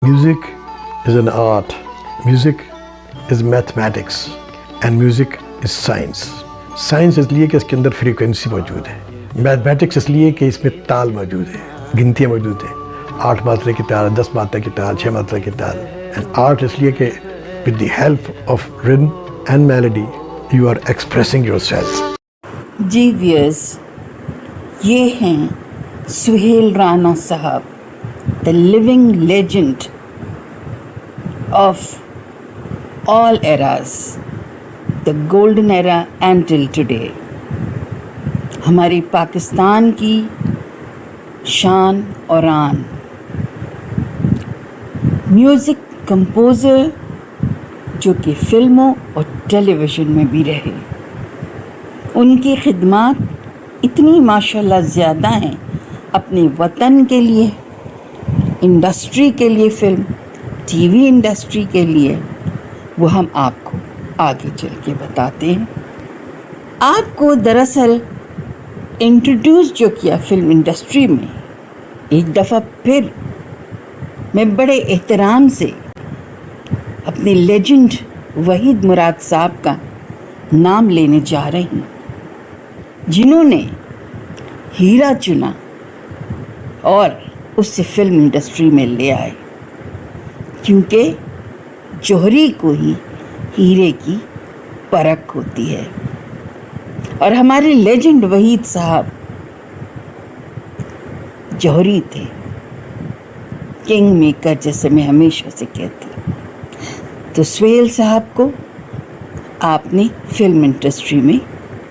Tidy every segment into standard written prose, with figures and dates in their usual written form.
Music is an art, music is mathematics and music is science. Science اس لیے کہ اس کے اندر فریکوینسی موجود ہے، میتھمیٹکس اس لیے کہ اس میں تال موجود ہے، گنتیاں موجود ہیں، 8 ماترے کی تال، 10 ماترے کی تال، 6 ماترے کی تال. اینڈ آرٹ اس لیے کہ with the help of rhythm and melody you are expressing yourself. جی ویئرز، یہ ہیں سہیل رانا صاحب، the living legend of all eras, the golden era until today. ہماری پاکستان کی شان اور آن، میوزک کمپوزر جو کہ فلموں اور ٹیلی ویژن میں بھی رہے. ان کی خدمات اتنی ماشاءاللہ زیادہ ہیں اپنے وطن کے لیے، انڈسٹری کے لیے، فلم ٹی وی انڈسٹری کے لیے، وہ ہم آپ کو آگے چل کے بتاتے ہیں. آپ کو دراصل انٹروڈیوس جو کیا فلم انڈسٹری میں، ایک دفعہ پھر میں بڑے احترام سے اپنے لیجنڈ وحید مراد صاحب کا نام لینے جا رہی ہوں، جنہوں نے ہیرا چنا اور اس سے فلم انڈسٹری میں لے آئے، کیونکہ جوہری کو ہی ہیرے کی پرکھ ہوتی ہے. اور ہمارے لیجنڈ وحید صاحب جوہری تھے، کنگ میکر جیسے میں ہمیشہ سے کہتی ہوں. تو سہیل صاحب کو آپ نے فلم انڈسٹری میں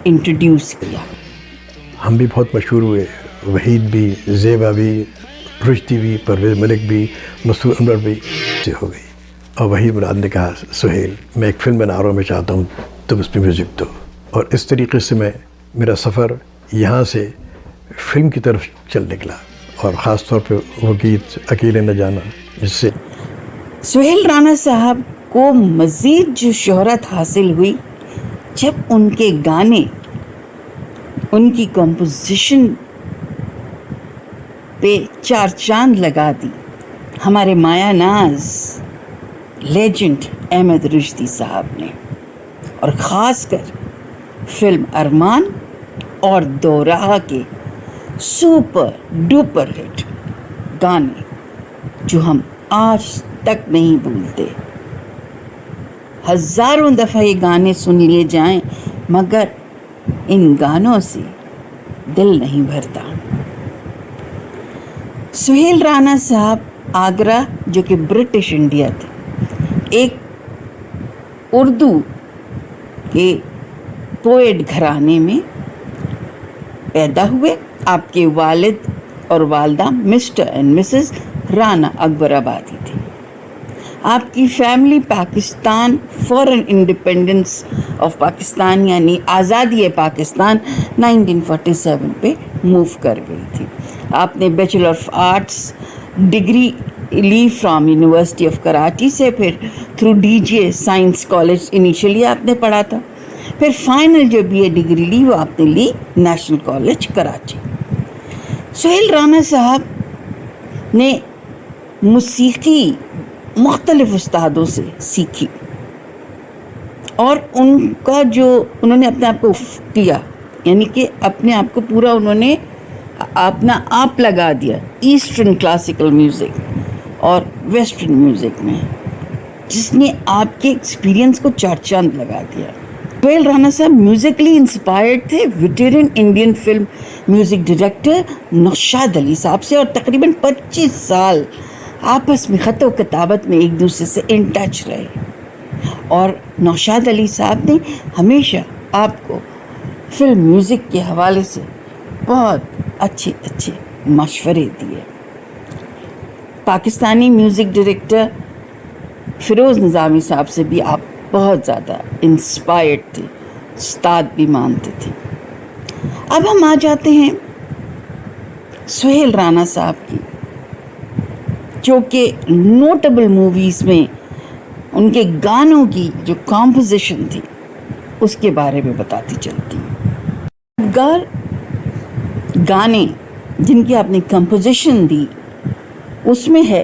انٹروڈیوس کیا. ہم بھی بہت مشہور ہوئے، وحید بھی، زیبا بھی، رشدی بھی، پرویز ملک بھی، مسعود انور بھی سے ہو گئی. اور وحید مراد نے کہا سہیل میں ایک فلم بنا رہا ہوں، میں چاہتا ہوں تم اس پہ میوزک دو. اور اس طریقے سے میرا سفر یہاں سے فلم کی طرف چل نکلا، اور خاص طور پہ وہ گیت اکیلے نہ جانا، جس سے سہیل رانا صاحب کو مزید جو شہرت حاصل ہوئی جب ان کے گانے، ان کی کمپوزیشن پہ 4 چاند لگا دی ہمارے مایا ناز لیجنڈ احمد رشدی صاحب نے. اور خاص کر فلم ارمان اور دو راہ کے سپر ڈوپر ہٹ گانے جو ہم آج تک نہیں بھولتے. ہزاروں دفعہ یہ گانے سن لیے جائیں مگر ان گانوں سے دل نہیں بھرتا. سہیل رانا صاحب آگرہ، جو کہ برٹش انڈیا تھے، ایک اردو کے پوئٹ گھرانے میں پیدا ہوئے. آپ کے والد اور والدہ مسٹر اینڈ مسز رانا اکبر آبادی تھے. آپ کی family Pakistan foreign independence of Pakistan یعنی آزادی پاکستان 1947 پہ موو کر گئی تھی. آپ نے بیچلر آف آرٹس ڈگری لی فرام یونیورسٹی آف کراچی سے، پھر through D G a science college initially آپ نے پڑھا تھا، پھر فائنل جو بی اے ڈگری لی وہ آپ نے لی نیشنل کالج کراچی. سہیل رانا صاحب نے موسیقی مختلف استادوں سے سیکھی، اور ان کا جو انہوں نے اپنے آپ کو کیا، یعنی کہ اپنے آپ کو پورا انہوں نے اپنا آپ لگا دیا ایسٹرن کلاسیکل میوزک اور ویسٹرن میوزک میں، جس نے آپ کے ایکسپیرینس کو 4 چاند لگا دیا. سہیل رانا صاحب میوزکلی انسپائرڈ تھے veteran Indian film music director Naushad Ali صاحب سے، اور تقریباً 25 سال آپس میں خط و کتابت میں ایک دوسرے سے ان ٹچ رہے. اور نوشاد علی صاحب نے ہمیشہ آپ کو فلم میوزک کے حوالے سے بہت اچھے مشورے دیے. پاکستانی میوزک ڈائریکٹر فیروز نظامی صاحب سے بھی آپ بہت زیادہ انسپائرڈ تھے، استاد بھی مانتے تھے. اب ہم آ جاتے ہیں سہیل رانا صاحب کی، جو کہ نوٹیبل موویز میں ان کے گانوں کی جو کمپوزیشن تھی اس کے بارے میں بتاتی چلتی ہوں. گانے جن کی آپ نے کمپوزیشن دی، اس میں ہے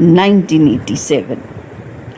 1987।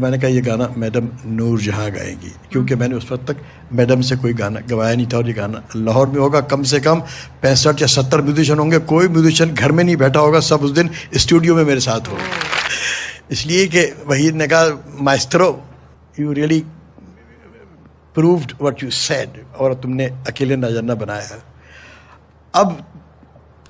میں نے کہا یہ گانا میڈم نور جہاں گائیں گی, کیونکہ میں نے اس وقت تک میڈم سے کوئی گانا گوایا نہیں تھا, اور یہ گانا لاہور میں ہوگا کم سے کم 65 یا 70 میوزیشین ہوں گے, کوئی میوزیشین گھر میں نہیں بیٹھا ہوگا, سب اس دن اسٹوڈیو میں میرے ساتھ ہو. اس لیے کہ وحید نے کہا maestro you really proved what you said, اور تم نے اکیلے نہ جانا بنایا ہے. اب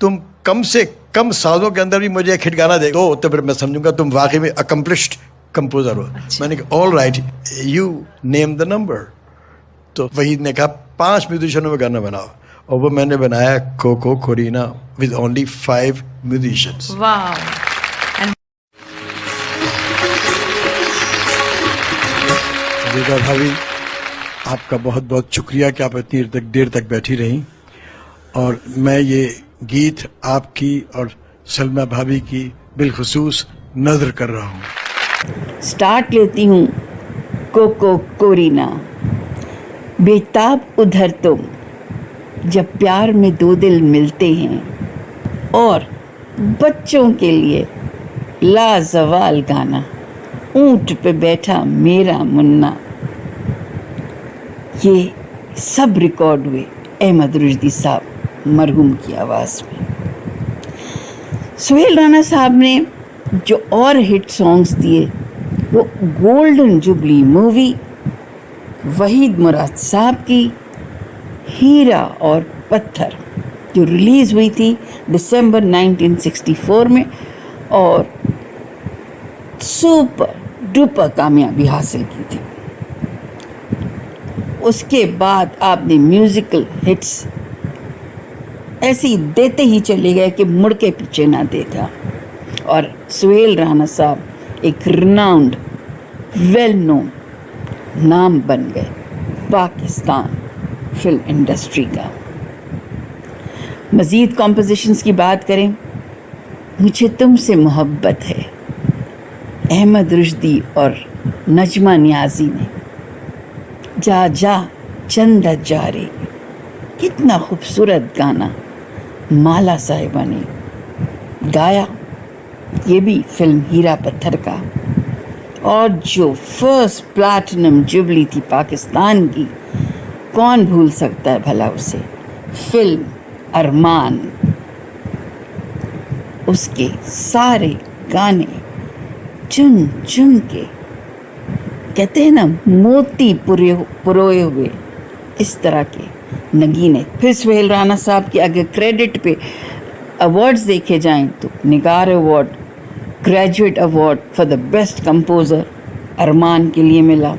تم کم سے کم سازوں کے اندر بھی مجھے ایک ہٹ گانا دے دو تو پھر میں سمجھوں گا تم واقعی میں اکمپلشڈ کمپوزر ہو. میں نے کہا all right you name the number. تو وحید نے کہا 5 میوزیشینوں میں گانا بناؤ, اور وہ میں نے بنایا Koko Korina with only 5 musicians. Wow. دیکھا بھابھی آپ کا بہت بہت شکریہ کہ آپ اتنی دیر تک بیٹھی رہیں, اور میں یہ گیت آپ کی اور سلمیٰ بھابھی کی بالخصوص نظر کر رہا ہوں. سٹارٹ لیتی ہوں کوکو کورینا. بیتاب ادھر تم جب پیار میں 2 دل ملتے ہیں, اور بچوں کے لیے لازوال گانا اونٹ پہ بیٹھا میرا منا. یہ سب ریکارڈ ہوئے احمد رشدی صاحب مرحوم کی آواز میں. سہیل رانا صاحب نے جو اور ہٹ سانگز دیے وہ گولڈن جبلی مووی, وحید مراد صاحب کی ہیرا اور پتھر جو ریلیز ہوئی تھی دسمبر 1964 میں, اور سپر ڈوپر کامیابی حاصل کی تھی. اس کے بعد آپ نے میوزیکل ہٹس ایسے ہی دیتے ہی چلے گئے کہ مڑ کے پیچھے نہ دیکھا, اور سہیل رانا صاحب ایک ریناؤنڈ ویل نون نام بن گئے پاکستان فلم انڈسٹری کا. مزید کمپوزیشنز کی بات کریں, مجھے تم سے محبت ہے احمد رشدی اور نجمہ نیازی نے. جا جا چند جا رے, کتنا خوبصورت گانا مالا صاحبہ نے گایا, یہ بھی فلم ہیرا پتھر کا. اور جو فرسٹ پلاٹینم جبلی تھی پاکستان کی, کون بھول سکتا ہے بھلا اسے, فلم ارمان. اس کے سارے گانے چن چن کے کہتے ہیں نا موتی پروئے ہوئے اس طرح کے نگینے. پھر سہیل رانا صاحب کی اگر کریڈٹ پہ ایوارڈز دیکھے جائیں تو Nigar award, graduate award for the best composer Armaan کے لیے ملا.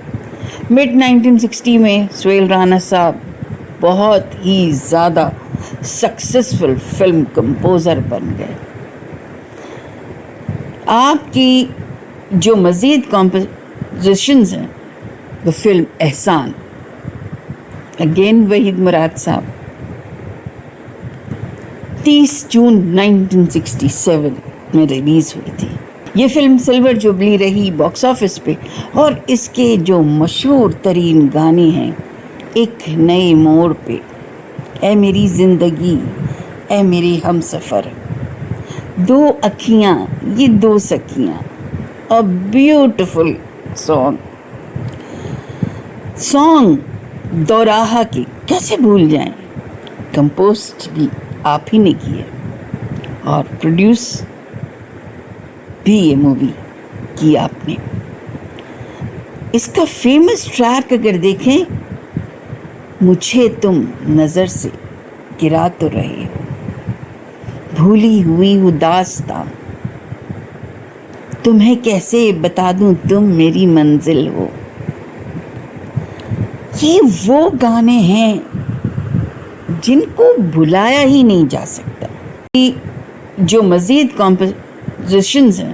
مڈ 1960 میں سہیل رانا صاحب بہت ہی زیادہ سکسیسفل فلم کمپوزر بن گئے. آپ کی جو مزید کمپوزیشنز ہیں وہ فلم احسان, اگین وحید مراد صاحب, 30 جون 1967 میں ریلیز ہوئی تھی. یہ فلم سلور جوبلی رہی باکس آفس پہ, اور اس کے جو مشہور ترین گانے ہیں ایک نئے موڑ پہ, اے میری زندگی, اے میری ہم سفر, 2 اکھیاں یہ 2 سکیاں, a beautiful song. دوراہا کے کیسے بھول جائیں, کمپوزڈ بھی آپ ہی نے کیے, اور پروڈیوس بھی یہ مووی کی آپ نے. اس کا فیمس ٹریک اگر دیکھیں, مجھے تم نظر سے گرا تو رہے ہو, بھولی ہوئی ہوں داستاں, تمہیں کیسے بتا دوں تم میری منزل ہو. یہ وہ گانے ہیں جن کو بھلایا ہی نہیں جا سکتا. جو مزید کمپوزیشنز ہیں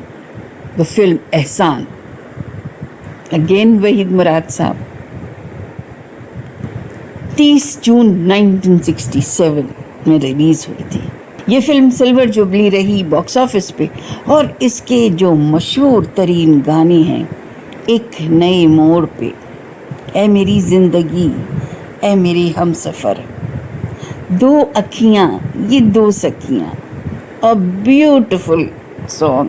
وہ فلم احسان, اگین وحید مراد صاحب, 30 جون 1967 میں ریلیز ہوئی تھی. یہ فلم سلور جوبلی رہی باکس آفس پہ, اور اس کے جو مشہور ترین گانے ہیں ایک نئے موڑ پہ, اے میری زندگی, اے میری ہم سفر, 2 اکھیاں یہ 2 سکیاں, a beautiful song.